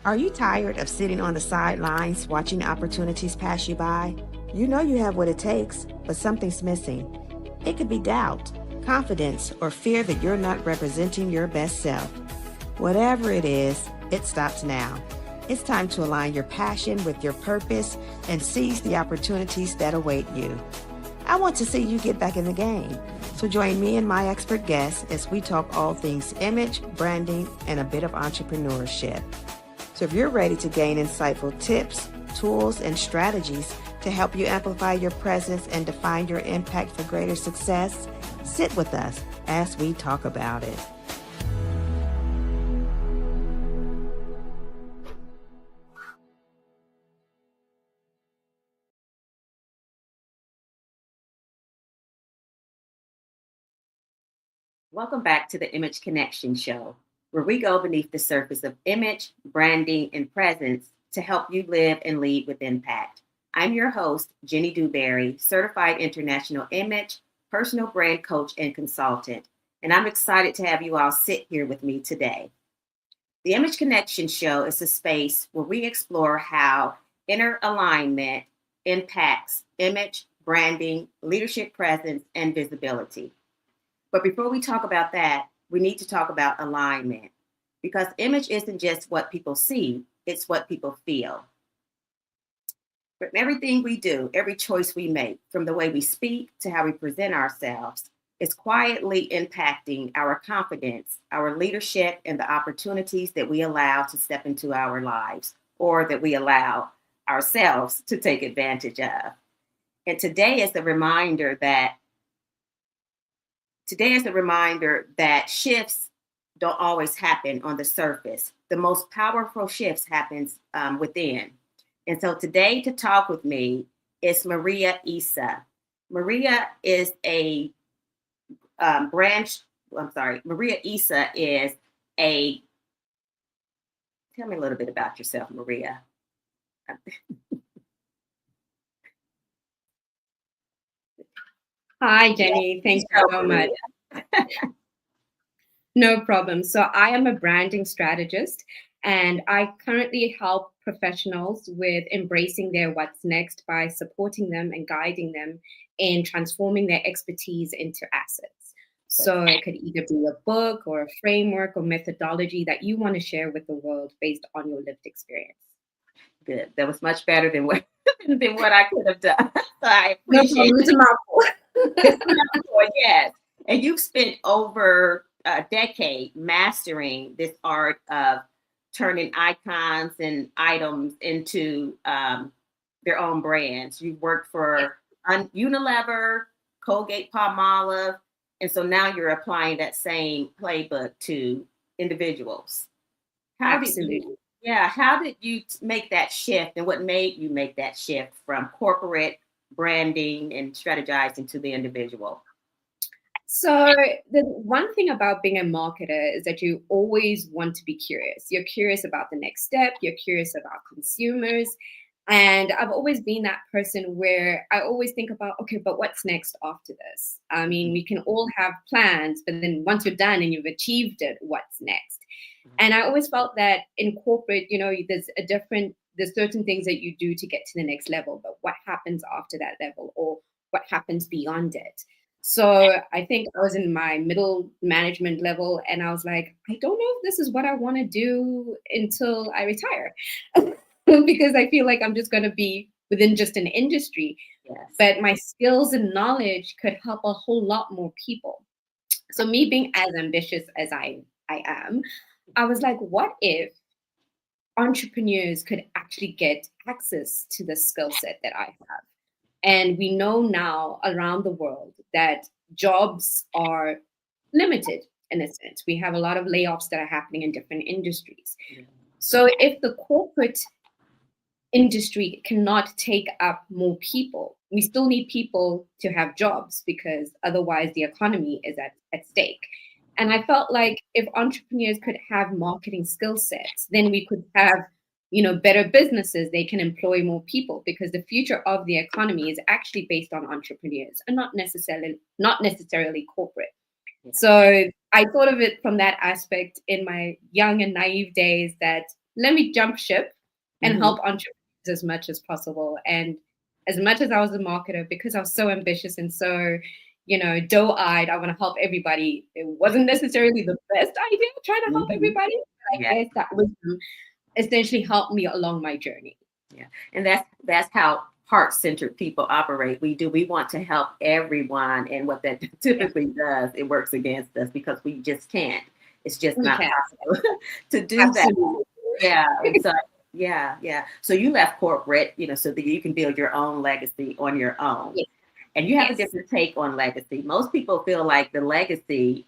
Are you tired of sitting on the sidelines watching opportunities pass you by? You know you have what it takes, but something's missing. It could be doubt, confidence, or fear that you're not representing your best self. Whatever it is, it stops now. It's time to align your passion with your purpose and seize the opportunities that await you. I want to see you get back in the game. So join me and my expert guests as we talk all things image, branding, and a bit of entrepreneurship. So if you're ready to gain insightful tips, tools, and strategies to help you amplify your presence and define your impact for greater success, sit with us as we talk about it. Welcome back to the Image Connection Show, where we go beneath the surface of image, branding, and presence to help you live and lead with impact. I'm your host, Jenny Dewberry, certified international image, personal brand coach, and consultant, and I'm excited to have you all sit here with me today. The Image Connection Show is a space where we explore how inner alignment impacts image, branding, leadership presence, and visibility. But before we talk about that, we need to talk about alignment, because image isn't just what people see, it's what people feel. From everything we do, every choice we make, from the way we speak to how we present ourselves, is quietly impacting our confidence, our leadership, and the opportunities that we allow to step into our lives, or that we allow ourselves to take advantage of. And today is the reminder that shifts don't always happen on the surface. The most powerful shifts happens within. And so today to talk with me is Maria Issa. Maria is a Maria Issa is a, tell me a little bit about yourself, Maria. Hi, Jenny. Thank you so much. No problem. So I am a branding strategist, and I currently help professionals with embracing their what's next by supporting them and guiding them in transforming their expertise into assets. So it could either be a book or a framework or methodology that you want to share with the world based on your lived experience. Good. That was much better than what I could have done. So I No appreciate problem. It's a mouthful. it. Yes. And you've spent over a decade mastering this art of turning icons and items into their own brands. You've worked for Unilever, Colgate-Palmolive, and so now you're applying that same playbook to individuals. How Absolutely. how did you make that shift, and what made you make that shift from corporate branding and strategizing to the individual? So the one thing about being a marketer is that you always want to be curious. You're curious about the next step. You're curious about consumers. And I've always been that person where I always think about, okay, but what's next after this? I mean, we can all have plans, but then once you're done and you've achieved it, what's next? And I always felt that in corporate, there's certain things that you do to get to the next level, but what happens after that level or what happens beyond it? So I think I was in my middle management level and I was like, I don't know if this is what I want to do until I retire. Because I feel like I'm just going to be within just an industry. Yes. But my skills and knowledge could help a whole lot more people. So me being as ambitious as I am, I was like, what if entrepreneurs could actually get access to the skill set that I have? And we know now around the world that jobs are limited in a sense. We have a lot of layoffs that are happening in different industries. So if the corporate industry cannot take up more people, we still need people to have jobs because otherwise the economy is at stake. And I felt like if entrepreneurs could have marketing skill sets, then we could have, better businesses. They can employ more people because the future of the economy is actually based on entrepreneurs and not necessarily corporate. So I thought of it from that aspect in my young and naive days that let me jump ship and Mm-hmm. help entrepreneurs as much as possible. And as much as I was a marketer, because I was so ambitious and so, doe-eyed, I want to help everybody. It wasn't necessarily the best idea trying to help Mm-hmm. everybody, but I Yeah. guess that wisdom essentially helped me along my journey. Yeah. And that's how heart-centered people operate. We want to help everyone. And what that typically does, it works against us because we just can't. It's just We not can. possible to do that. Absolutely. Yeah. And so, yeah. So you left corporate, so that you can build your own legacy on your own. Yes. And you have a Yes. different take on legacy. Most people feel like the legacy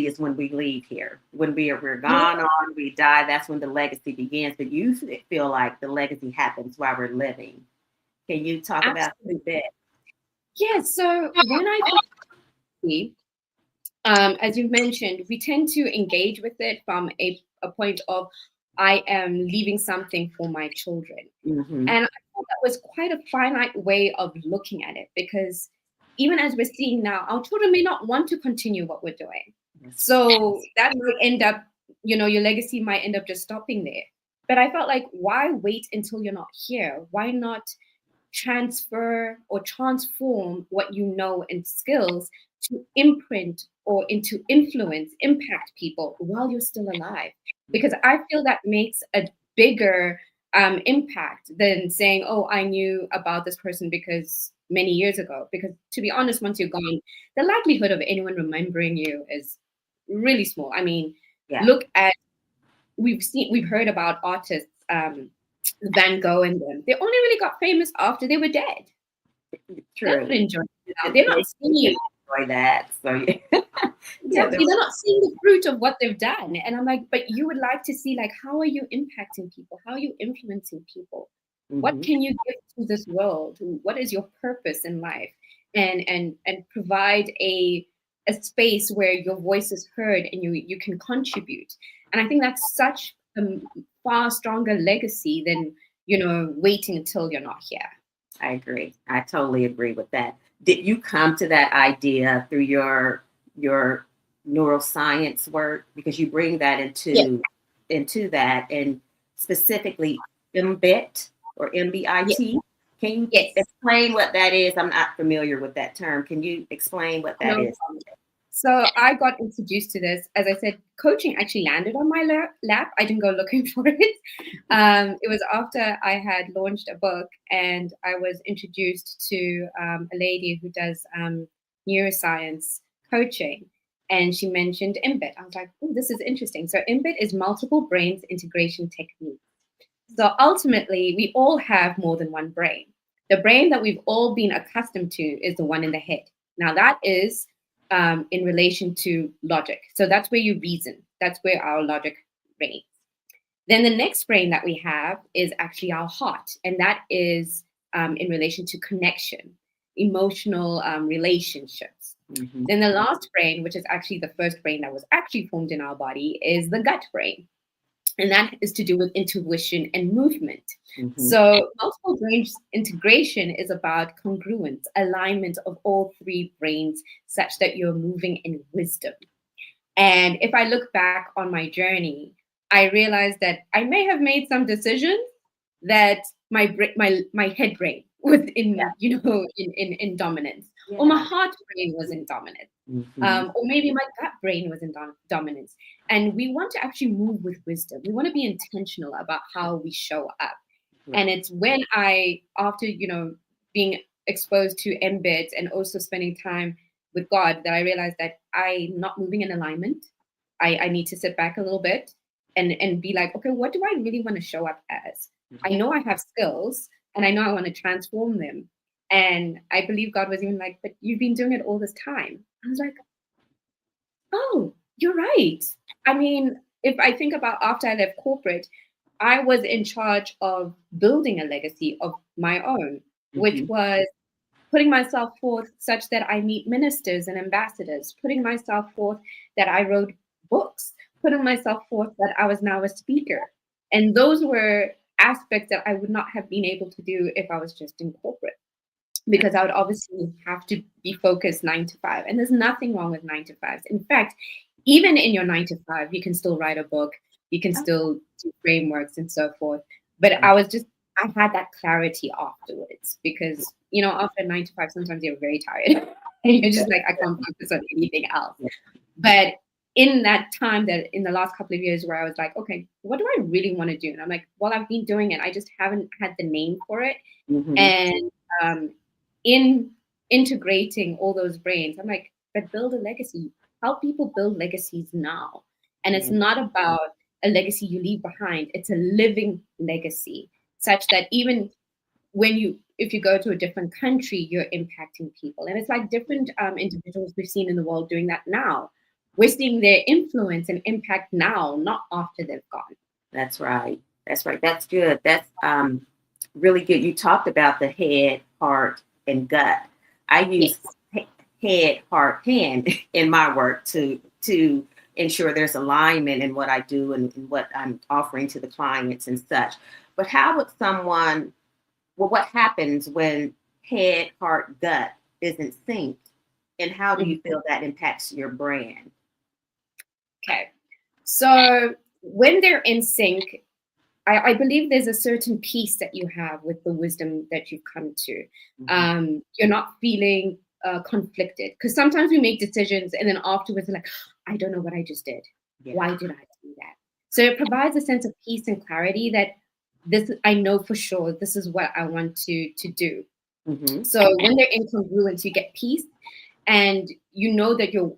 is when we leave here. When we're gone on, we die, that's when the legacy begins. But you feel like the legacy happens while we're living. Can you talk about that? Yeah, so when I think, as you mentioned, we tend to engage with it from a point of, I am leaving something for my children. Mm-hmm. And I thought that was quite a finite way of looking at it, because even as we're seeing now, our children may not want to continue what we're doing. So that might end up, your legacy might end up just stopping there. But I felt like, why wait until you're not here? Why not transfer or transform what you know and skills to imprint or into influence, impact people while you're still alive? Because I feel that makes a bigger impact than saying, oh, I knew about this person because many years ago. Because to be honest, once you're gone, the likelihood of anyone remembering you is really small. I mean, look at, we've heard about artists, Van Gogh and them. They only really got famous after they were dead. True. They're not enjoying it. They're not seeing enjoy that. So exactly, they're not seeing the fruit of what they've done. And I'm like, but you would like to see, like, how are you impacting people? How are you influencing people? Mm-hmm. What can you give to this world? What is your purpose in life? And provide a space where your voice is heard and you can contribute. And I think that's such a far stronger legacy than, waiting until you're not here. I agree. I totally agree with that. Did you come to that idea through your neuroscience work? Because you bring that into that, and specifically mBIT or mBIT. Yes. Can you explain what that is? I'm not familiar with that term. Can you explain what that is? So I got introduced to this. As I said, coaching actually landed on my lap. I didn't go looking for it. It was after I had launched a book, and I was introduced to a lady who does neuroscience coaching. And she mentioned mBIT. I was like, oh, this is interesting. So mBIT is multiple brains integration technique. So ultimately, we all have more than one brain. The brain that we've all been accustomed to is the one in the head. Now that is in relation to logic. So that's where you reason. That's where our logic reigns. Then the next brain that we have is actually our heart. And that is in relation to connection, emotional relationships. Mm-hmm. Then the last brain, which is actually the first brain that was actually formed in our body, is the gut brain. And that is to do with intuition and movement. Mm-hmm. So multiple brains integration is about congruence, alignment of all three brains such that you're moving in wisdom. And if I look back on my journey, I realized that I may have made some decisions that my head brain was in dominance, or my heart brain was in dominance. Mm-hmm. Or maybe my gut brain was in dominance. And we want to actually move with wisdom. We want to be intentional about how we show up. Right. And it's when after being exposed to mBIT and also spending time with God, that I realized that I'm not moving in alignment. I need to sit back a little bit and be like, okay, what do I really want to show up as? Mm-hmm. I know I have skills and I know I want to transform them. And I believe God was even like, but you've been doing it all this time. I was like, oh, you're right. I mean, if I think about after I left corporate, I was in charge of building a legacy of my own, mm-hmm. which was putting myself forth such that I meet ministers and ambassadors, putting myself forth that I wrote books, putting myself forth that I was now a speaker. And those were aspects that I would not have been able to do if I was just in corporate. Because I would obviously have to be focused 9 to 5. And there's nothing wrong with 9 to 5s. In fact, even in your 9 to 5, you can still write a book. You can still do frameworks and so forth. But I had that clarity afterwards because, after 9 to 5, sometimes you're very tired. And you're just like, I can't focus on anything else. But in that time, that in the last couple of years where I was like, okay, what do I really want to do? And I'm like, well, I've been doing it. I just haven't had the name for it. And in integrating all those brains, I'm like, but build a legacy. Help people build legacies now. And it's not about a legacy you leave behind. It's a living legacy, such that even if you go to a different country, you're impacting people. And it's like different individuals we've seen in the world doing that now. We're seeing their influence and impact now, not after they've gone. That's right. That's right. That's good. That's really good. You talked about the head, heart, and gut. I use head, heart, hand in my work to ensure there's alignment in what I do and what I'm offering to the clients and such. But how would what happens when head, heart, gut isn't synced? And how do you feel that impacts your brand? Okay. So when they're in sync, I believe there's a certain peace that you have with the wisdom that you've come to. You're not feeling conflicted, because sometimes we make decisions and then afterwards we're like, I don't know what I just did. Why did I do that? So it provides a sense of peace and clarity that I know for sure this is what I want to do. So when they're in congruence, you get peace, and you know that you're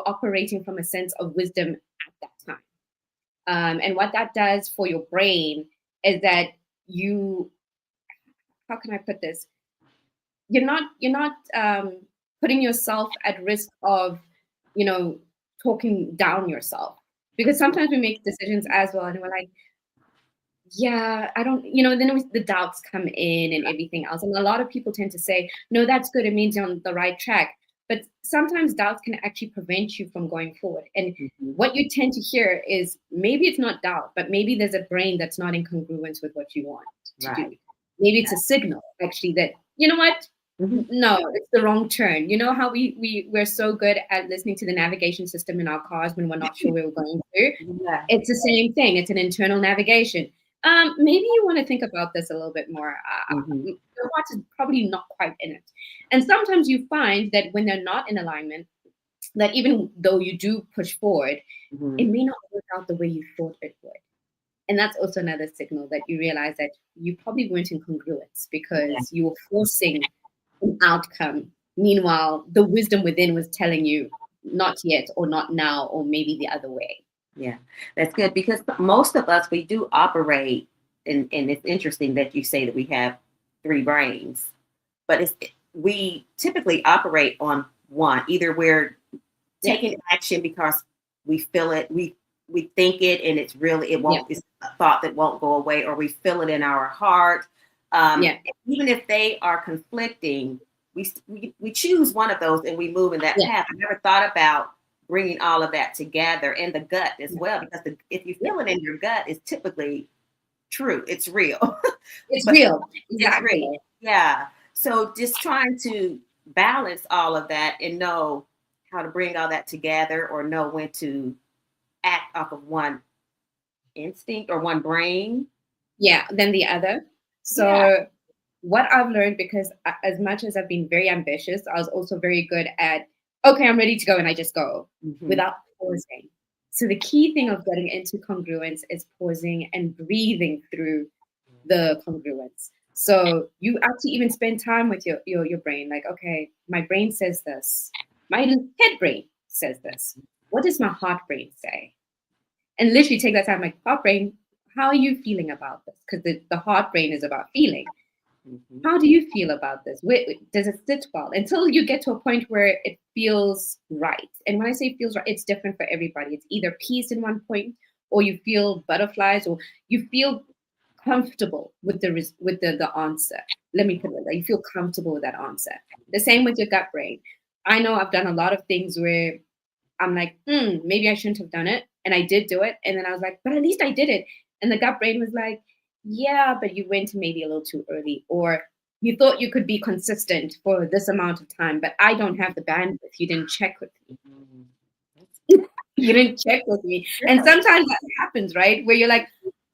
operating from a sense of wisdom at that time. And what that does for your brain is that how can I put this? You're not putting yourself at risk of, talking down yourself, because sometimes we make decisions as well, and we're like, yeah, I don't, then the doubts come in and everything else. And a lot of people tend to say, no, that's good. It means you're on the right track. But sometimes doubts can actually prevent you from going forward. And what you tend to hear is maybe it's not doubt, but maybe there's a brain that's not in congruence with what you want to do. Maybe it's a signal, actually, that, you know what? No, it's the wrong turn. You know how we're so good at listening to the navigation system in our cars when we're not sure where we're going to? It's the same thing. It's an internal navigation. Maybe you want to think about this a little bit more. Your heart is probably not quite in it. And sometimes you find that when they're not in alignment, that even though you do push forward, it may not work out the way you thought it would. And that's also another signal that you realize that you probably weren't in congruence, because you were forcing an outcome. Meanwhile, the wisdom within was telling you not yet, or not now, or maybe the other way. Yeah, that's good, because most of us, we do operate, and it's interesting that you say that we have 3 brains, but we typically operate on one. Either we're taking action because we feel it, we think it, and it's a thought that won't go away, or we feel it in our heart. Even if they are conflicting, we choose one of those and we move in that path. I never thought about bringing all of that together in the gut as well, because if you feel it in your gut, it's typically true. It's real. It's real. Exactly. It's real. Yeah. So just trying to balance all of that and know how to bring all that together, or know when to act off of one instinct or one brain. Than the other. So what I've learned, because as much as I've been very ambitious, I was also very good at, okay, I'm ready to go, and I just go without pausing. So the key thing of getting into congruence is pausing and breathing through the congruence. So you actually even spend time with your brain, like, okay, my brain says this, my head brain says this. What does my heart brain say? And literally take that time, like, heart brain, how are you feeling about this? Because the heart brain is about feeling. How do you feel about this? Does it sit well? Until you get to a point where it feels right. And when I say feels right, it's different for everybody. It's either peace in one point, or you feel butterflies, or you feel comfortable with the answer. Let me put it like that. You feel comfortable with that answer. The same with your gut brain. I know I've done a lot of things where I'm like, maybe I shouldn't have done it. And I did do it. And then I was like, but at least I did it. And the gut brain was like, yeah, but you went maybe a little too early, or you thought you could be consistent for this amount of time, but I don't have the bandwidth. You didn't check with me. You didn't check with me. And sometimes that happens, right? Where you're like,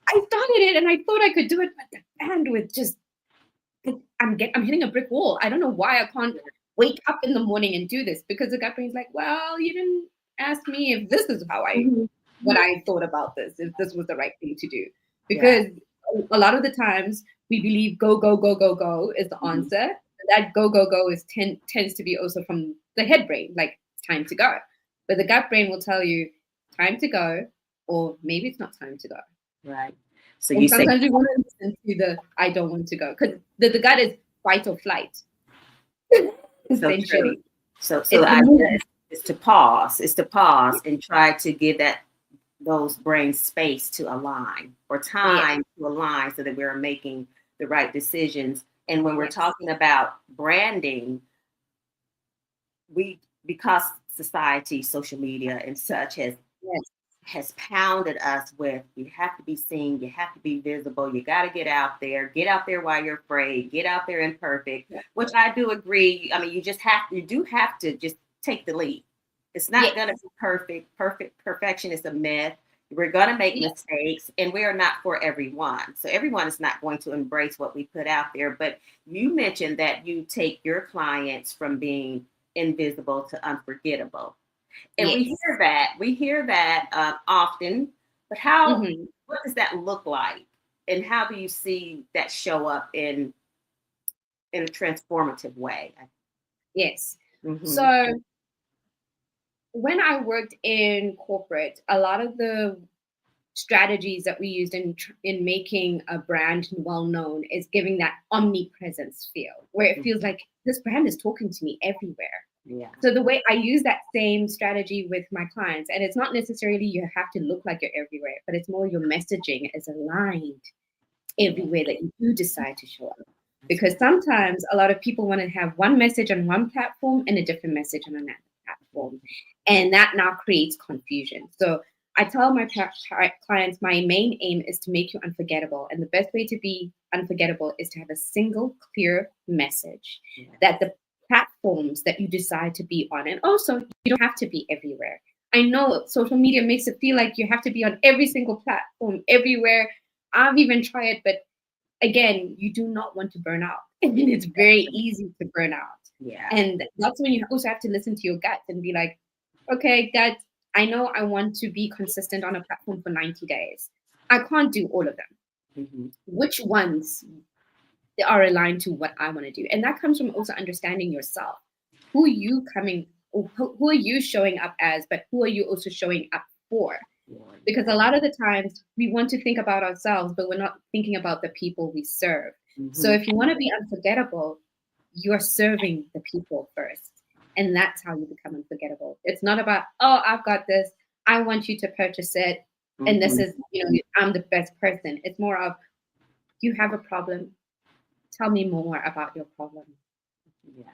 I started it and I thought I could do it, but the bandwidth just, I'm hitting a brick wall. I don't know why I can't wake up in the morning and do this, because the gut brain's like, well, you didn't ask me if this is how what I thought about this, if this was the right thing to do. Because a lot of the times we believe go, go, go, go, go is the answer. That go, go, go is tends to be also from the head brain, like it's time to go. But the gut brain will tell you time to go, or maybe it's not time to go. Right. So and sometimes you want to listen to the I don't want to go, because the gut is fight or flight. Essentially. So the idea is to pause. Is to pause and try to give those brains space to align, or time to align, so that we're making the right decisions. And when we're talking about branding, because society, social media and such has pounded us with, you have to be seen, you have to be visible, you got to get out there while you're afraid, get out there imperfect, which I do agree. I mean, you do have to just take the lead. It's not going to be perfect. Perfection is a myth. We're going to make mistakes, and we are not for everyone. So everyone is not going to embrace what we put out there. But you mentioned that you take your clients from being invisible to unforgettable. And we hear that often, but what does that look like? And how do you see that show up in a transformative way? Yes. So when I worked in corporate, a lot of the strategies that we used in making a brand well known is giving that omnipresence feel, where it feels like this brand is talking to me everywhere. Yeah. So the way I use that same strategy with my clients, and it's not necessarily you have to look like you're everywhere, but it's more your messaging is aligned everywhere that you do decide to show up. Because sometimes a lot of people want to have one message on one platform and a different message on another platform. And that now creates confusion. So I tell my clients, my main aim is to make you unforgettable. And the best way to be unforgettable is to have a single clear message that the platforms that you decide to be on, and also you don't have to be everywhere. I know social media makes it feel like you have to be on every single platform everywhere. I've even tried, but again, you do not want to burn out. And it's very easy to burn out. Yeah. And that's when you also have to listen to your gut and be like, okay, gut, I know I want to be consistent on a platform for 90 days. I can't do all of them. Which ones are aligned to what I want to do? And that comes from also understanding yourself. Who are you showing up as, but who are you also showing up for? Because a lot of the times we want to think about ourselves, but we're not thinking about the people we serve. So if you want to be unforgettable, you're serving the people first. And that's how you become unforgettable. It's not about, oh, I've got this, I want you to purchase it. And this is, I'm the best person. It's more of, you have a problem. Tell me more about your problem.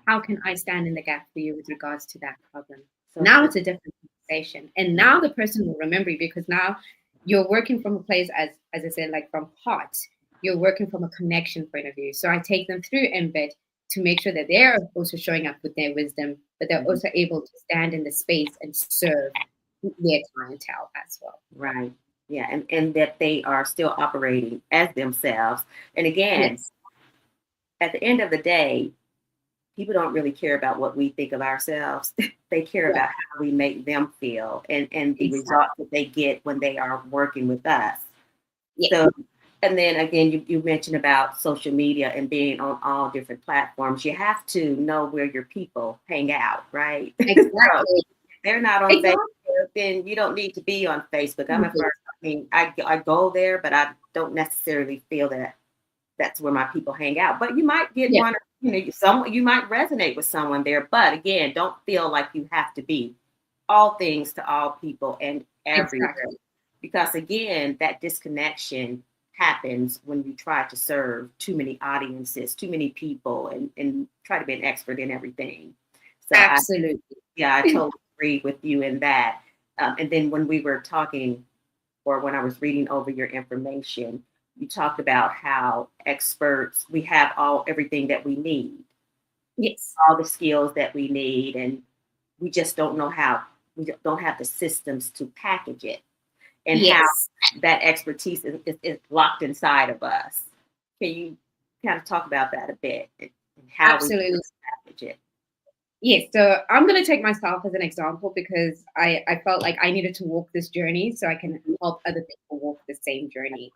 How can I stand in the gap for you with regards to that problem? So now it's a different conversation. And now the person will remember you, because now you're working from a place, as I said, like from heart. You're working from a connection point of view. So I take them through mBIT to make sure that they're also showing up with their wisdom, but they're also able to stand in the space and serve their clientele as well. Right. Yeah. And that they are still operating as themselves. And again, at the end of the day, people don't really care about what we think of ourselves. They care about how we make them feel and the results that they get when they are working with us. So, and then again, you mentioned about social media and being on all different platforms. You have to know where your people hang out, right? Exactly. So they're not on Facebook, then you don't need to be on Facebook. I go there, but I don't necessarily feel that that's where my people hang out. But you might get one, you might resonate with someone there. But again, don't feel like you have to be all things to all people and everywhere. Because again, that disconnection happens when you try to serve too many audiences, too many people, and try to be an expert in everything. So absolutely. I totally agree with you in that. And then when we were talking, or when I was reading over your information, you talked about how experts, we have everything that we need. Yes. All the skills that we need, and we just don't know how we don't have the systems to package it, and how Yes. that expertise is locked inside of us. Can you kind of talk about that a bit, and how we Absolutely. package it? Yes, so I'm going to take myself as an example because I felt like I needed to walk this journey so I can help other people walk the same journey.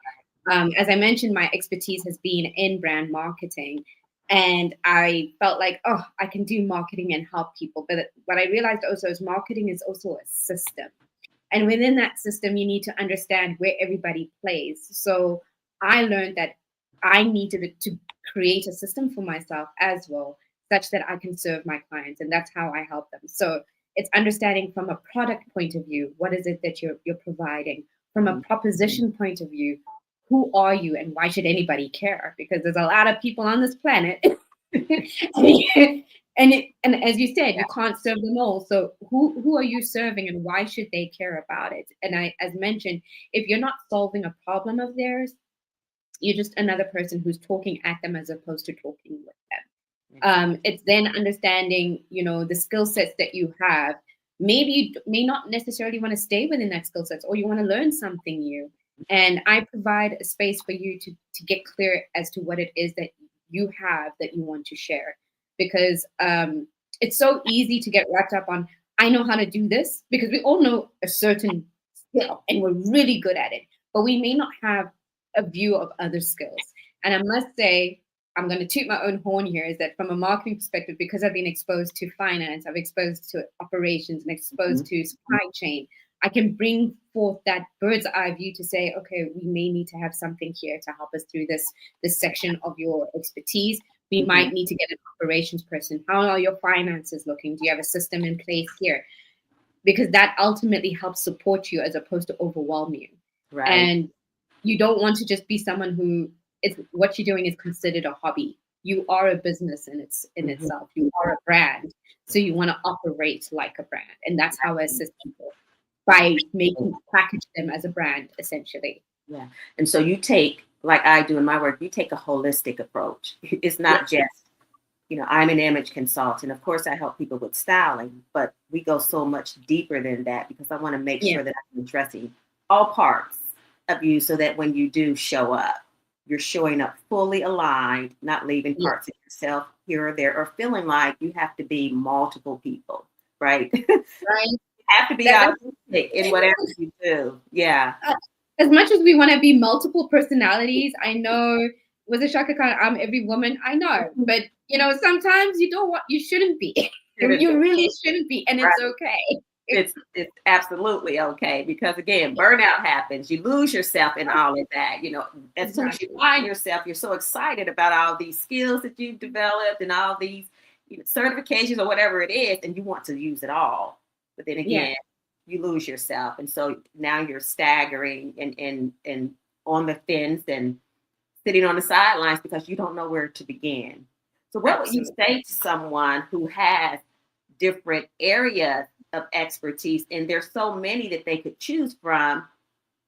As I mentioned, my expertise has been in brand marketing, and I felt like, oh, I can do marketing and help people. But what I realized also is marketing is also a system. And within that system, you need to understand where everybody plays. So I learned that I needed to create a system for myself as well, such that I can serve my clients. And that's how I help them. So it's understanding from a product point of view, what is it that you're providing? From a proposition point of view, who are you and why should anybody care? Because there's a lot of people on this planet. And as you said, you can't serve them all. So who are you serving and why should they care about it? And I, as mentioned, if you're not solving a problem of theirs, you're just another person who's talking at them as opposed to talking with them. It's then understanding, the skill sets that you have. Maybe you may not necessarily want to stay within that skill sets, or you want to learn something new. And I provide a space for you to get clear as to what it is that you have that you want to share. Because it's so easy to get wrapped up on, I know how to do this, because we all know a certain skill and we're really good at it, but we may not have a view of other skills. And I must say, I'm going to toot my own horn here, is that from a marketing perspective, because I've been exposed to finance, I've exposed to operations and exposed to supply chain, I can bring forth that bird's eye view to say, okay, we may need to have something here to help us through this section of your expertise. We might need to get an operations person. How are your finances looking? Do you have a system in place here? Because that ultimately helps support you as opposed to overwhelm you. Right. And you don't want to just be someone who what you're doing is considered a hobby. You are a business in itself. You are a brand. So you want to operate like a brand. And that's how I assist people, by package them as a brand, essentially. Yeah. And so you take, like I do in my work, you take a holistic approach. It's not just, I'm an image consultant. Of course, I help people with styling, but we go so much deeper than that, because I want to make sure that I'm addressing all parts of you, so that when you do show up, you're showing up fully aligned, not leaving parts of yourself here or there, or feeling like you have to be multiple people, right? Right. You have to be authentic in whatever you do. Yeah. As much as we want to be multiple personalities, I know with a Shaka Khan, I'm every woman, I know. But, sometimes you shouldn't be. You really shouldn't be. And it's okay. It's absolutely okay, because again, burnout happens. You lose yourself in all of that. As soon as you find yourself, you're so excited about all these skills that you've developed and all these certifications or whatever it is, and you want to use it all. But then again, you lose yourself, and so now you're staggering and on the fence and sitting on the sidelines because you don't know where to begin. So what would you say to someone who has different areas of expertise, and there's so many that they could choose from,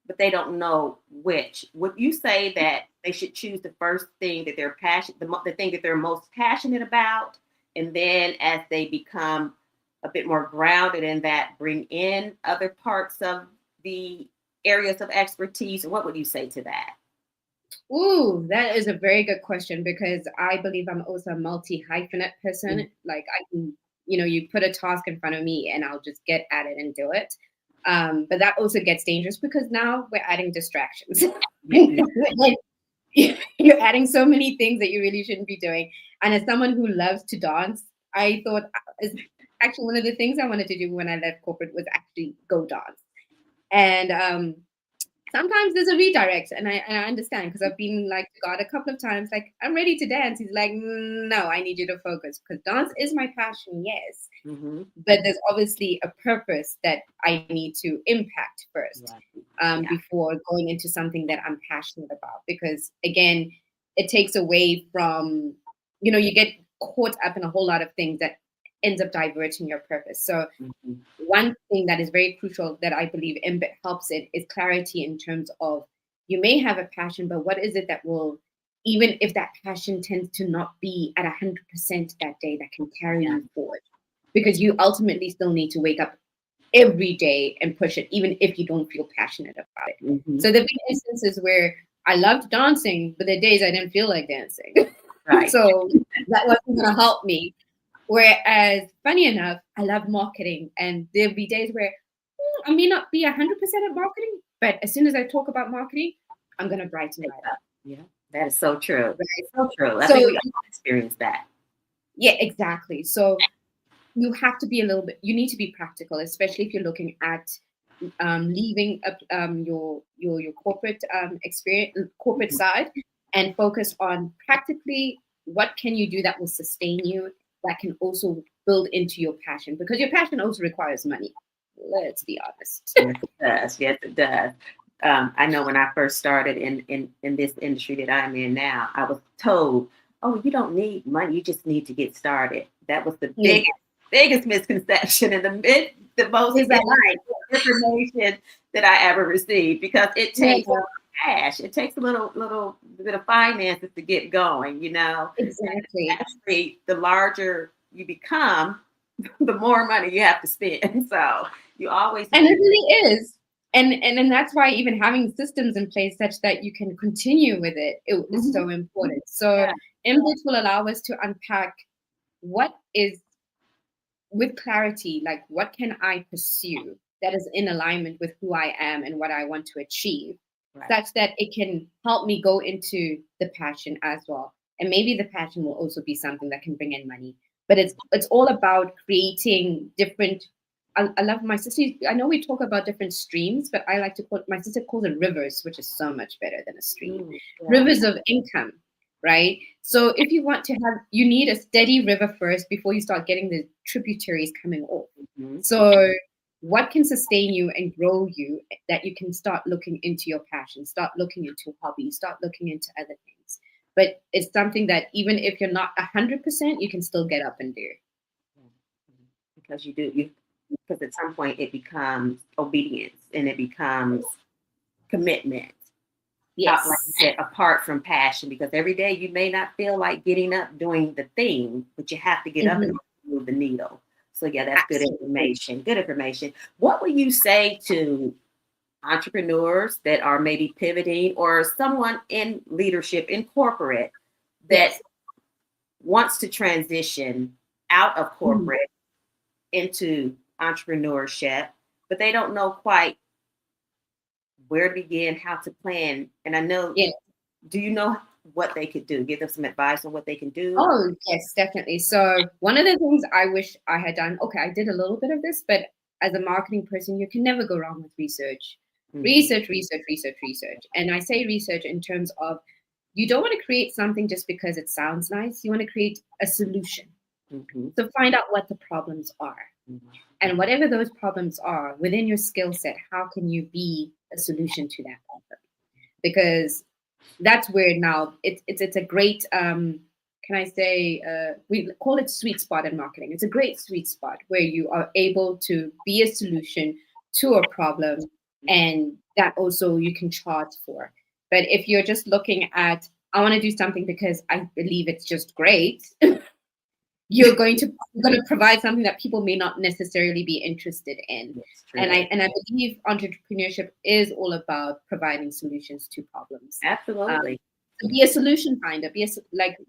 but they don't know which? Would you say that they should choose the first thing that they're the thing that they're most passionate about, and then as they become a bit more grounded in that, bring in other parts of the areas of expertise? What would you say to that? Ooh, that is a very good question, because I believe I'm also a multi-hyphenate person. Like I can, you put a task in front of me and I'll just get at it and do it. But that also gets dangerous, because now we're adding distractions. Like, you're adding so many things that you really shouldn't be doing. And as someone who loves to dance, I thought actually one of the things I wanted to do when I left corporate was actually go dance. And sometimes there's a redirect, and I understand, because I've been like to God a couple of times, like, I'm ready to dance. He's like, no, I need you to focus, because dance is my passion, yes. But there's obviously a purpose that I need to impact first, before going into something that I'm passionate about. Because again, it takes away from, you get caught up in a whole lot of things that ends up diverting your purpose. So one thing that is very crucial that I believe mBIT helps it is clarity, in terms of, you may have a passion, but what is it that will, even if that passion tends to not be at 100% that day, that can carry you forward? Because you ultimately still need to wake up every day and push it, even if you don't feel passionate about it. Mm-hmm. So there have been instances where I loved dancing, but there are days I didn't feel like dancing. Right. So that wasn't going to help me. Whereas, funny enough, I love marketing, and there'll be days where I may not be 100% at marketing, but as soon as I talk about marketing, I'm going to brighten right up. Yeah, that is so true. Right? It's so true. I So, think we all experience that. Yeah, exactly. So you have to be you need to be practical, especially if you're looking at leaving your corporate experience, corporate side, and focus on practically what can you do that will sustain you, that can also build into your passion, because your passion also requires money. Let's be honest. Yes, it does. Yes, it does. I know when I first started in this industry that I'm in now, I was told, "Oh, you don't need money. You just need to get started." That was the biggest misconception and the most information that I ever received, because it takes cash. It takes a little bit of finances to get going. Exactly. Actually, the larger you become, the more money you have to spend. So you always and it really is. And that's why even having systems in place such that you can continue with it is so important. So mBIT will allow us to unpack what is, with clarity, like what can I pursue that is in alignment with who I am and what I want to achieve, such that it can help me go into the passion as well. And maybe the passion will also be something that can bring in money. But it's all about creating different. I love my sister. I know we talk about different streams, but I like to call my sister calls it rivers, which is so much better than a stream. Rivers of income, right? So if you want to you need a steady river first before you start getting the tributaries coming off. So what can sustain you and grow you, that you can start looking into your passion, start looking into hobbies, start looking into other things. But it's something that even if you're not 100%, you can still get up and do. Because because at some point it becomes obedience and it becomes commitment. Yes. Like you said, apart from passion, because every day you may not feel like getting up doing the thing, but you have to get up and move the needle. So yeah, that's good information. Good information. What would you say to entrepreneurs that are maybe pivoting, or someone in leadership in corporate that wants to transition out of corporate into entrepreneurship, but they don't know quite where to begin, how to plan? And I know, do you know what they could do? Give them some advice on what they can do? Oh, yes, definitely. So one of the things I wish I had done, I did a little bit of this, but as a marketing person, you can never go wrong with research. Research. And I say research in terms of, you don't want to create something just because it sounds nice. You want to create a solution. So find out what the problems are. And whatever those problems are within your skill set, how can you be a solution to that problem? Because that's where now it's a great, can I say, we call it sweet spot in marketing. It's a great sweet spot where you are able to be a solution to a problem, and that also you can charge for. But if you're just looking at, I want to do something because I believe it's just great, you're going to provide something that people may not necessarily be interested in. And I believe entrepreneurship is all about providing solutions to problems. Absolutely. Be a solution finder.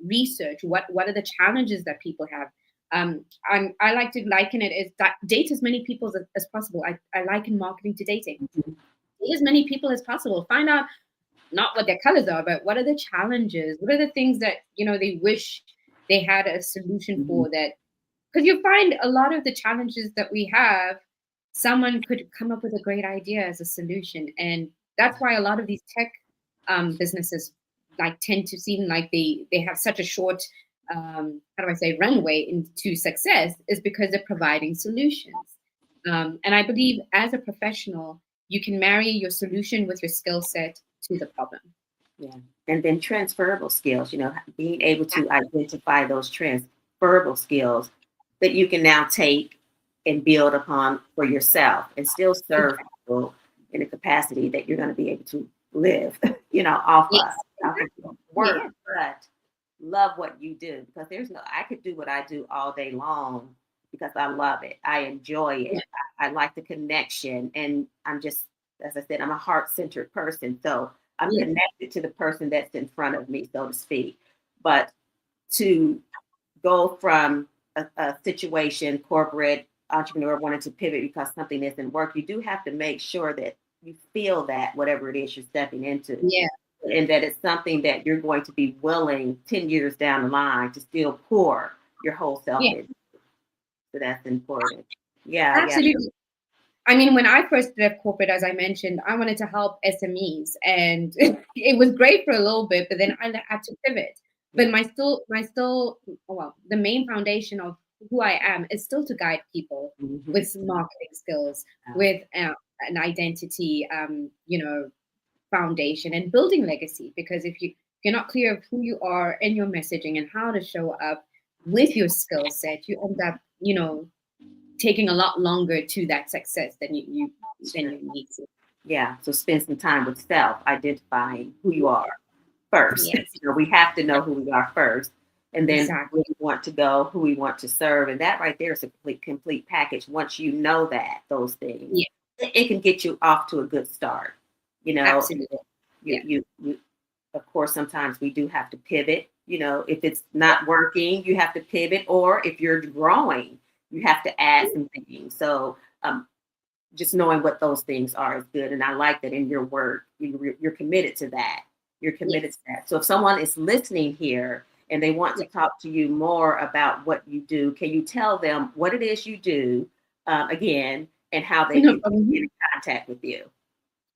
Research. What are the challenges that people have? I like to liken it as date as many people as possible. I liken marketing to dating. Date as many people as possible. Find out not what their colors are, but what are the challenges? What are the things that they wish they had a solution for, that, because you find a lot of the challenges that we have, someone could come up with a great idea as a solution. And that's why a lot of these tech businesses tend to seem like they have such a short, runway into success, is because they're providing solutions. And I believe as a professional, you can marry your solution with your skill set to the problem. Yeah. And then transferable skills, being able to identify those transferable skills that you can now take and build upon for yourself and still serve people in a capacity that you're going to be able to live, off of work. But love what you do, because I could do what I do all day long, because I love it. I enjoy it. I like the connection. And I'm just, as I said, I'm a heart-centered person. So I'm connected to the person that's in front of me, so to speak. But to go from a situation, corporate entrepreneur wanting to pivot because something isn't work, you do have to make sure that you feel that whatever it is you're stepping into. Yeah. And that it's something that you're going to be willing 10 years down the line to still pour your whole self into. So that's important. Yeah. Absolutely. Yeah. I mean, when I first left corporate, as I mentioned, I wanted to help SMEs, and it was great for a little bit, but then I had to pivot. But well, the main foundation of who I am is still to guide people with marketing skills, with an identity, foundation, and building legacy. Because if you're not clear of who you are and your messaging and how to show up with your skill set, you end up, taking a lot longer to that success than you need to. Yeah. So spend some time with self, identifying who you are first. Yes. We have to know who we are first, and then Exactly. where we want to go, who we want to serve, and that right there is a complete package. Once you know those things, it can get you off to a good start. Absolutely. You of course, sometimes we do have to pivot. If it's not working, you have to pivot, or if you're growing, you have to add some things. So just knowing what those things are is good. And I like that in your work, you're committed to that. You're committed to that. So if someone is listening here and they want to talk to you more about what you do, can you tell them what it is you do again and how they can get in contact with you?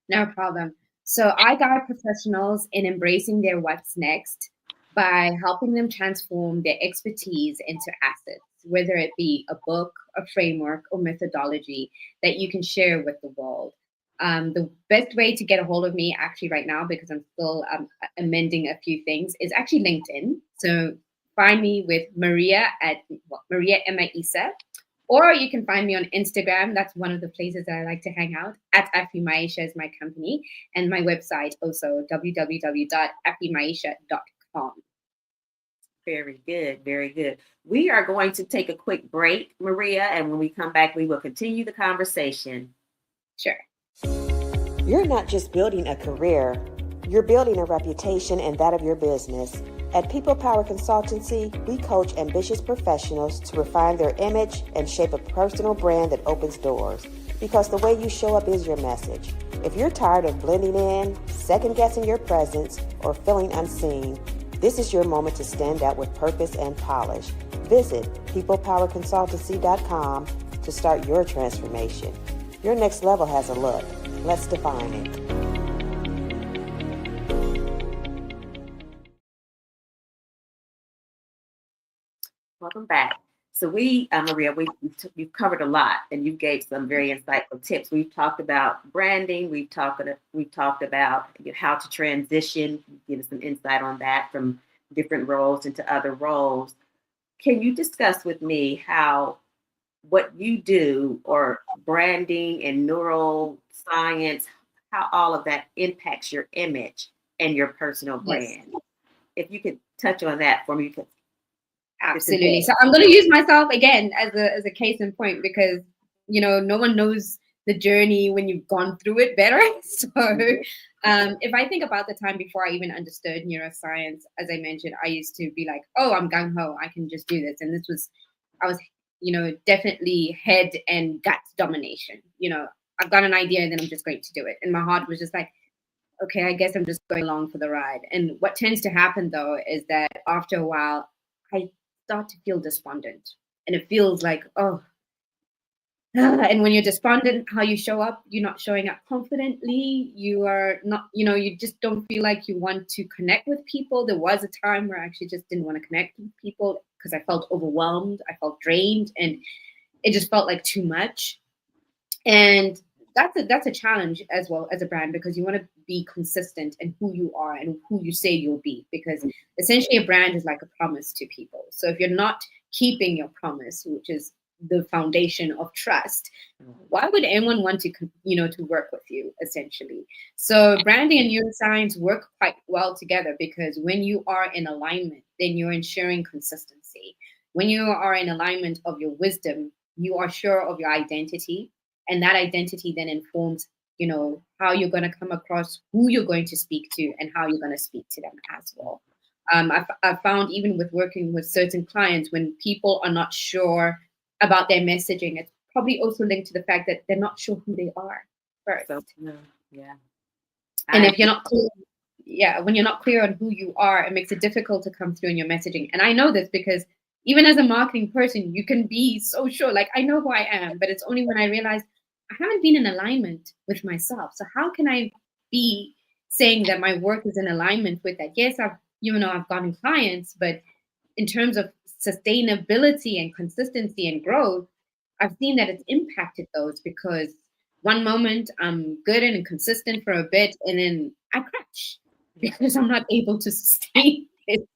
No problem. So I guide professionals in embracing their what's next by helping them transform their expertise into assets, whether it be a book, a framework, or methodology that you can share with the world. The best way to get a hold of me actually right now, because I'm still amending a few things, is actually LinkedIn. So find me with Maria Maria Emaisa, or you can find me on Instagram. That's one of the places that I like to hang out. At Afrimaisha is my company, and my website also www.afrimaisha.com. Very good. Very good. We are going to take a quick break, Maria, and when we come back, we will continue the conversation. Sure. You're not just building a career, you're building a reputation and that of your business. At People Power Consultancy, we coach ambitious professionals to refine their image and shape a personal brand that opens doors. Because the way you show up is your message. If you're tired of blending in, second-guessing your presence, or feeling unseen, this is your moment to stand out with purpose and polish. Visit peoplepowerconsultancy.com to start your transformation. Your next level has a look. Let's define it. Welcome back. So Maria, you've covered a lot, and you gave some very insightful tips. We've talked about branding. We've talked about how to transition. Give us some insight on that from different roles into other roles. Can you discuss with me how what you do, or branding and neuroscience, how all of that impacts your image and your personal brand? If you could touch on that for me. Absolutely. So I'm going to use myself again as a case in point, because no one knows the journey when you've gone through it better. So if I think about the time before I even understood neuroscience, as I mentioned, I used to be like, oh, I'm gung-ho, I can just do this. And I was definitely head and gut domination. I've got an idea and then I'm just going to do it. And my heart was just like, okay, I guess I'm just going along for the ride. And what tends to happen though is that after a while, I start to feel despondent, and it feels like, and when you're despondent, how you show up, you're not showing up confidently. You are not, you just don't feel like you want to connect with people. There was a time where I actually just didn't want to connect with people because I felt overwhelmed. I felt drained, and it just felt like too much. And that's a challenge as well as a brand, because you want to be consistent in who you are and who you say you'll be, because essentially a brand is like a promise to people. So if you're not keeping your promise, which is the foundation of trust, why would anyone want to to work with you, essentially? So branding and neuroscience work quite well together, because when you are in alignment, then you're ensuring consistency. when you are in alignment of your wisdom, you are sure of your identity. And that identity then informs, how you're going to come across, who you're going to speak to, and how you're going to speak to them as well. I've found even with working with certain clients, when people are not sure about their messaging, it's probably also linked to the fact that they're not sure who they are first. So, yeah. And if you're not clear, when you're not clear on who you are, it makes it difficult to come through in your messaging. And I know this because even as a marketing person, you can be so sure, like, I know who I am, but it's only when I realize I haven't been in alignment with myself. So how can I be saying that my work is in alignment with that? Yes, I've gotten clients, but in terms of sustainability and consistency and growth, I've seen that it's impacted those, because one moment I'm good and consistent for a bit, and then I crash because I'm not able to sustain it,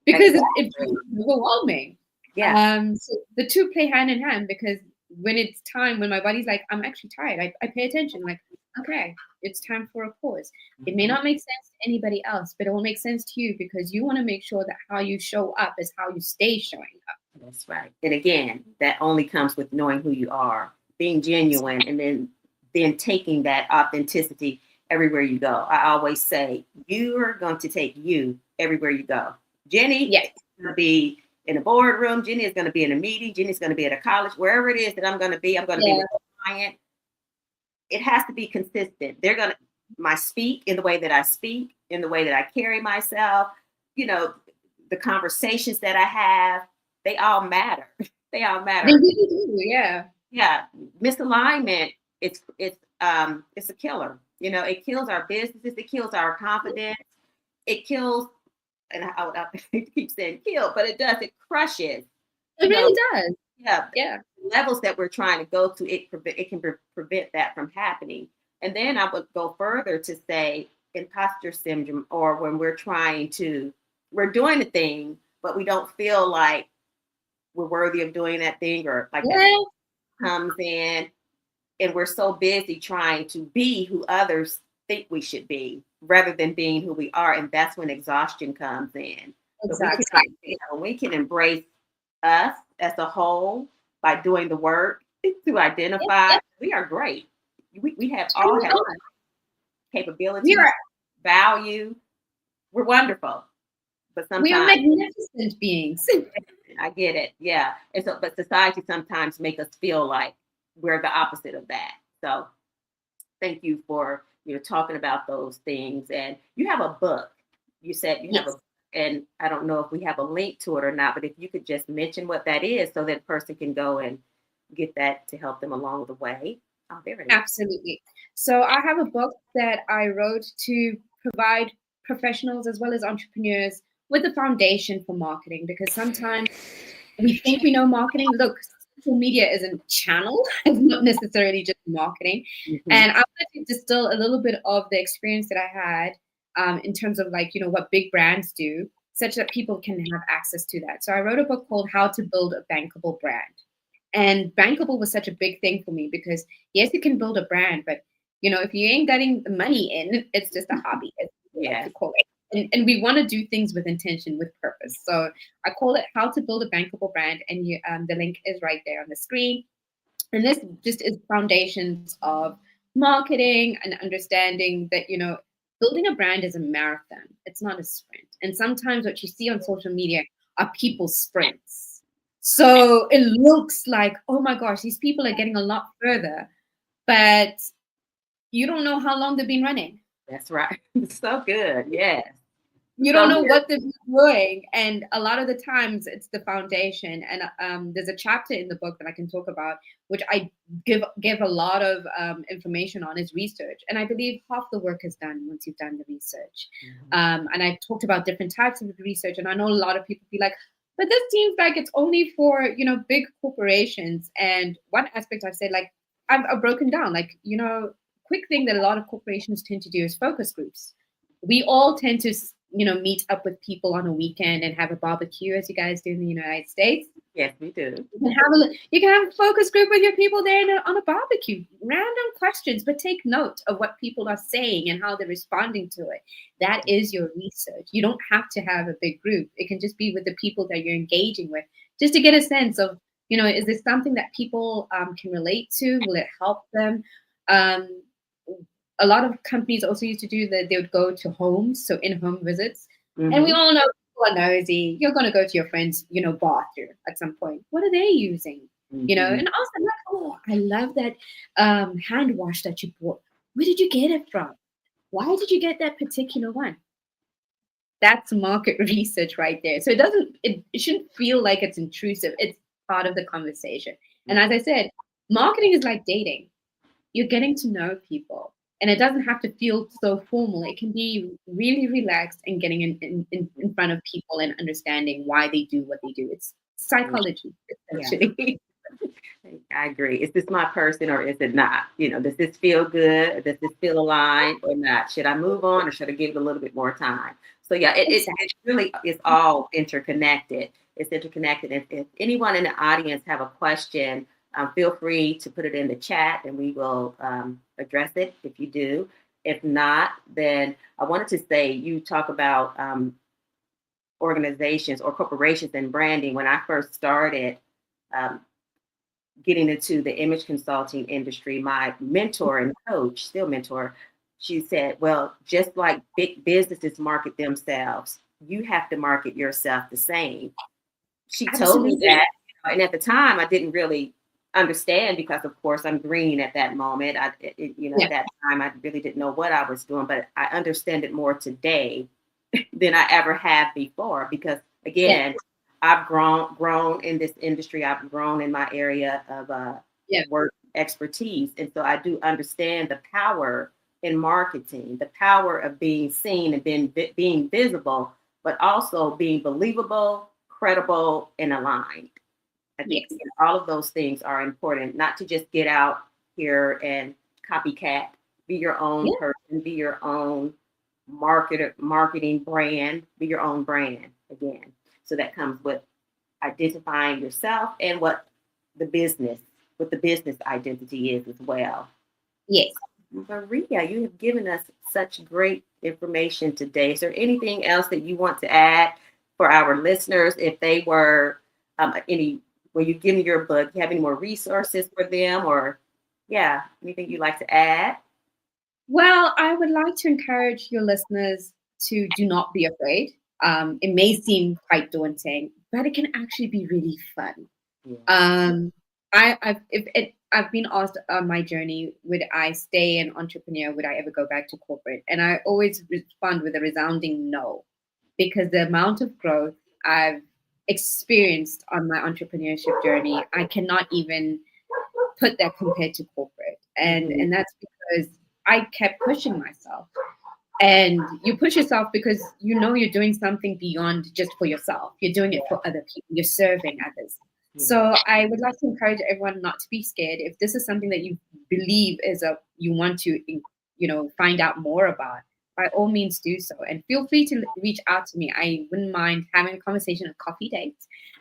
because it's overwhelming. Yeah. So the two play hand in hand, because when it's time, when my body's like, I'm actually tired, I pay attention, like, okay, it's time for a pause. It may not make sense to anybody else, but it will make sense to you, because you want to make sure that how you show up is how you stay showing up. That's right. And again, that only comes with knowing who you are, being genuine, and then taking that authenticity everywhere you go. I always say, you are going to take you everywhere you go. Jenny is going to be in a boardroom. Jenny is going to be in a meeting. Jenny's going to be at a college, wherever it is that I'm going to be. I'm going to be with a client. It has to be consistent. They're going to speak in the way that I speak, in the way that I carry myself, the conversations that I have, they all matter. They all matter. They really do, yeah. Yeah. Misalignment, it's a killer. It kills our businesses. It kills our confidence. It kills, and I keep saying kill, but it does. It crushes. It really does. Yeah. Levels that we're trying to go to, it can prevent that from happening. And then I would go further to say imposter syndrome, or when we're doing the thing, but we don't feel like we're worthy of doing that thing, or like that comes in, and we're so busy trying to be who others think we should be rather than being who we are. And that's when exhaustion comes in. Exactly. We can embrace us as a whole by doing the work to identify we are great. We have all have capabilities, value. We're wonderful. But sometimes we are magnificent beings. I get it. Yeah. And so, but society sometimes make us feel like we're the opposite of that. So thank you for, talking about those things. And you have a book. You said you have and I don't know if we have a link to it or not, but if you could just mention what that is so that person can go and get that to help them along the way. Oh, there it is. Absolutely. So I have a book that I wrote to provide professionals as well as entrepreneurs with a foundation for marketing, because sometimes we think we know marketing. Look, social media is a channel. It's not necessarily just marketing. Mm-hmm. And I wanted to distill a little bit of the experience that I had in terms of what big brands do, such that people can have access to that. So I wrote a book called How to Build a Bankable Brand. And bankable was such a big thing for me, because yes, you can build a brand, but if you ain't getting the money in, it's just a hobby. To call it. And we want to do things with intention, with purpose. So I call it How to Build a Bankable Brand. And the link is right there on the screen. And this just is foundations of marketing and understanding that, building a brand is a marathon. It's not a sprint. And sometimes what you see on social media are people's sprints. So it looks like, oh my gosh, these people are getting a lot further, but you don't know how long they've been running. That's right. So good. Yes. You don't know what they're doing. And a lot of the times it's the foundation. And there's a chapter in the book that I can talk about, which I give a lot of information on, is research. And I believe half the work is done once you've done the research. Mm-hmm. And I talked about different types of research. And I know a lot of people be like, but this seems like it's only for, big corporations. And one aspect I've said, I've broken down, quick thing that a lot of corporations tend to do is focus groups. We all tend to, meet up with people on a weekend and have a barbecue, as you guys do in the United States. Yes, we do. You can have a focus group with your people there on a barbecue. Random questions, but take note of what people are saying and how they're responding to it. That is your research. You don't have to have a big group. It can just be with the people that you're engaging with, just to get a sense of, is this something that people can relate to? Will it help them? Um, a lot of companies also used to do that. They would go to homes, so in-home visits. And we all know people are nosy. You're going to go to your friend's, bathroom at some point. What are they using? And also like, oh, I love that hand wash that you bought. Where did you get it from? Why did you get that particular one? That's market research right there. So it shouldn't feel like it's intrusive. It's part of the conversation. And as I said, marketing is like dating. You're getting to know people. And it doesn't have to feel so formal. It can be really relaxed and getting in front of people and understanding why they do what they do. It's psychology, essentially. Yeah. I agree. Is this my person or is it not? Does this feel good? Does this feel aligned or not? Should I move on or should I give it a little bit more time? So yeah, it really is all interconnected. It's interconnected. If anyone in the audience have a question, feel free to put it in the chat and we will address it if you do. If not, then I wanted to say, you talk about organizations or corporations and branding. When I first started getting into the image consulting industry, my mentor and coach, still mentor, she said, well, just like big businesses market themselves, you have to market yourself the same. She told me that, and at the time I didn't really understand because, of course, I'm green at that moment. At that time, I really didn't know what I was doing, but I understand it more today than I ever have before. Because again, I've grown in this industry. I've grown in my area of work expertise, and so I do understand the power in marketing, the power of being seen and being visible, but also being believable, credible, and aligned. I think all of those things are important, not to just get out here and copycat, be your own person, be your own marketing brand, be your own brand again. So that comes with identifying yourself and what the business identity is as well. Yes. Maria, you have given us such great information today. Is there anything else that you want to add for our listeners? If they were when you give me your book, you have any more resources for them or anything you'd like to add? Well, I would like to encourage your listeners to do not be afraid. It may seem quite daunting, but it can actually be really fun. I've been asked on my journey, would I stay an entrepreneur? Would I ever go back to corporate? And I always respond with a resounding no, because the amount of growth I've experienced on my entrepreneurship journey, I cannot even put that compared to corporate. And that's because I kept pushing myself. And you push yourself because you're doing something beyond just for yourself. You're doing it for other people. You're serving others. So I would like to encourage everyone not to be scared. If this is something that you believe you want to, find out more about, by all means do so. And feel free to reach out to me. I wouldn't mind having a conversation, a coffee date,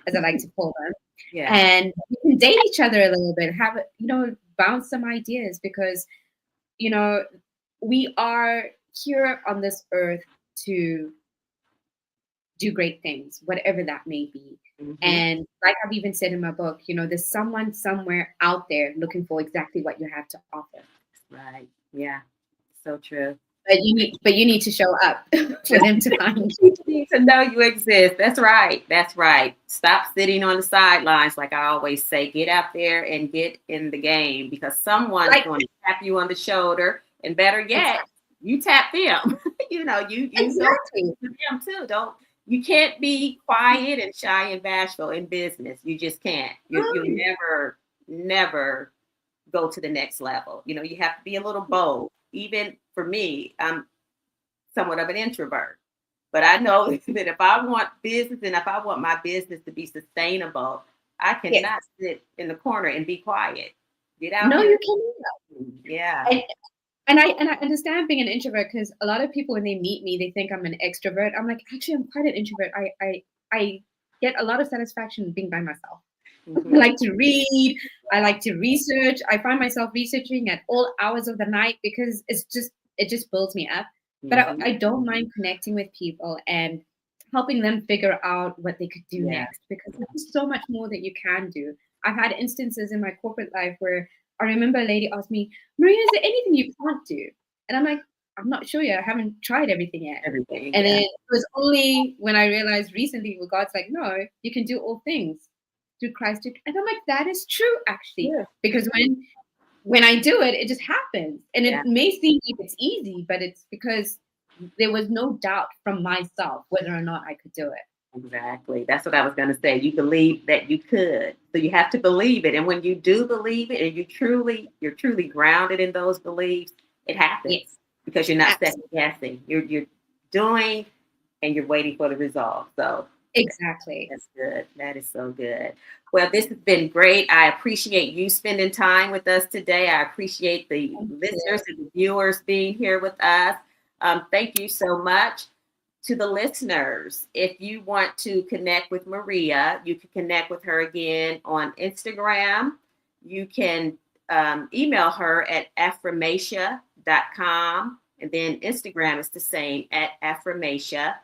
as I like to call them. And we can date each other a little bit, bounce some ideas, because, we are here on this earth to do great things, whatever that may be. And like I've even said in my book, there's someone somewhere out there looking for exactly what you have to offer. Right. Yeah. So true. But you need to show up for them to find you. You need to know you exist. That's right. That's right. Stop sitting on the sidelines, like I always say. Get out there and get in the game, because someone's going to tap you on the shoulder, and better yet, you tap them. you exactly. them too. You can't be quiet and shy and bashful in business. You just can't. You'll never go to the next level. You have to be a little bold. Even for me, I'm somewhat of an introvert, but I know that if I want business and if I want my business to be sustainable, I cannot sit in the corner and be quiet. Get out. No, you cannot. Yeah. And I understand being an introvert, because a lot of people, when they meet me, they think I'm an extrovert. I'm like, actually, I'm quite an introvert. I get a lot of satisfaction being by myself. I like to read. I like to research. I find myself researching at all hours of the night because it just builds me up. But I don't mind connecting with people and helping them figure out what they could do next, because there's so much more that you can do. I've had instances in my corporate life where I remember a lady asked me, Maria, is there anything you can't do? And I'm like, I'm not sure yet. I haven't tried everything yet. And then it was only when I realized recently, well, God's like, no, you can do all things through Christ. And I'm like, that is true, actually. Because when I do it, it just happens. And it may seem like it's easy, but it's because there was no doubt from myself whether or not I could do it. Exactly. That's what I was going to say. You believe that you could. So you have to believe it. And when you do believe it and you're truly grounded in those beliefs, it happens. Yes. Because you're not second guessing. You're doing and you're waiting for the result. So exactly. That's good. That is so good. Well, this has been great. I appreciate you spending time with us today. I appreciate the listeners and the viewers being here with us. Thank you so much. To the listeners, if you want to connect with Maria, you can connect with her again on Instagram. You can email her at Afrimaisha.com, and then Instagram is the same, at Afrimaisha.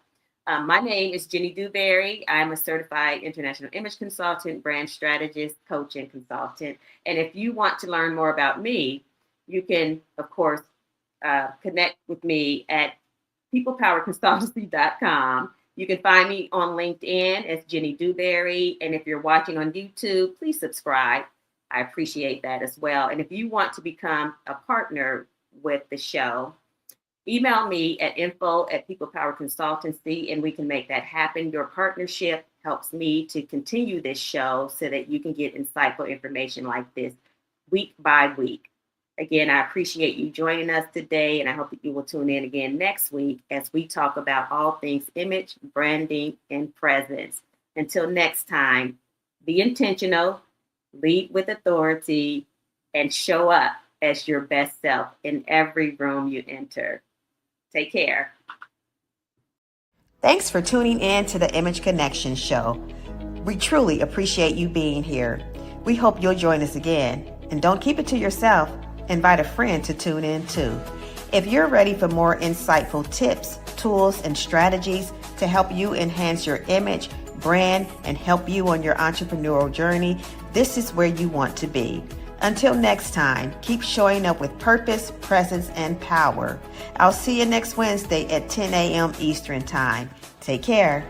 My name is Jenny Dewberry. I'm a certified international image consultant, brand strategist, coach, and consultant. And if you want to learn more about me, you can, of course, connect with me at peoplepowerconsultancy.com. You can find me on LinkedIn as Jenny Dewberry. And if you're watching on YouTube, please subscribe. I appreciate that as well. And if you want to become a partner with the show, email me at info@peoplepowerconsultancy, and we can make that happen. Your partnership helps me to continue this show so that you can get insightful information like this week by week. Again, I appreciate you joining us today, and I hope that you will tune in again next week as we talk about all things image, branding, and presence. Until next time, be intentional, lead with authority, and show up as your best self in every room you enter. Take care. Thanks for tuning in to the Image Connection Show. We truly appreciate you being here. We hope you'll join us again. And don't keep it to yourself. Invite a friend to tune in too. If you're ready for more insightful tips, tools, and strategies to help you enhance your image, brand, and help you on your entrepreneurial journey, this is where you want to be. Until next time, keep showing up with purpose, presence, and power. I'll see you next Wednesday at 10 a.m. Eastern Time. Take care.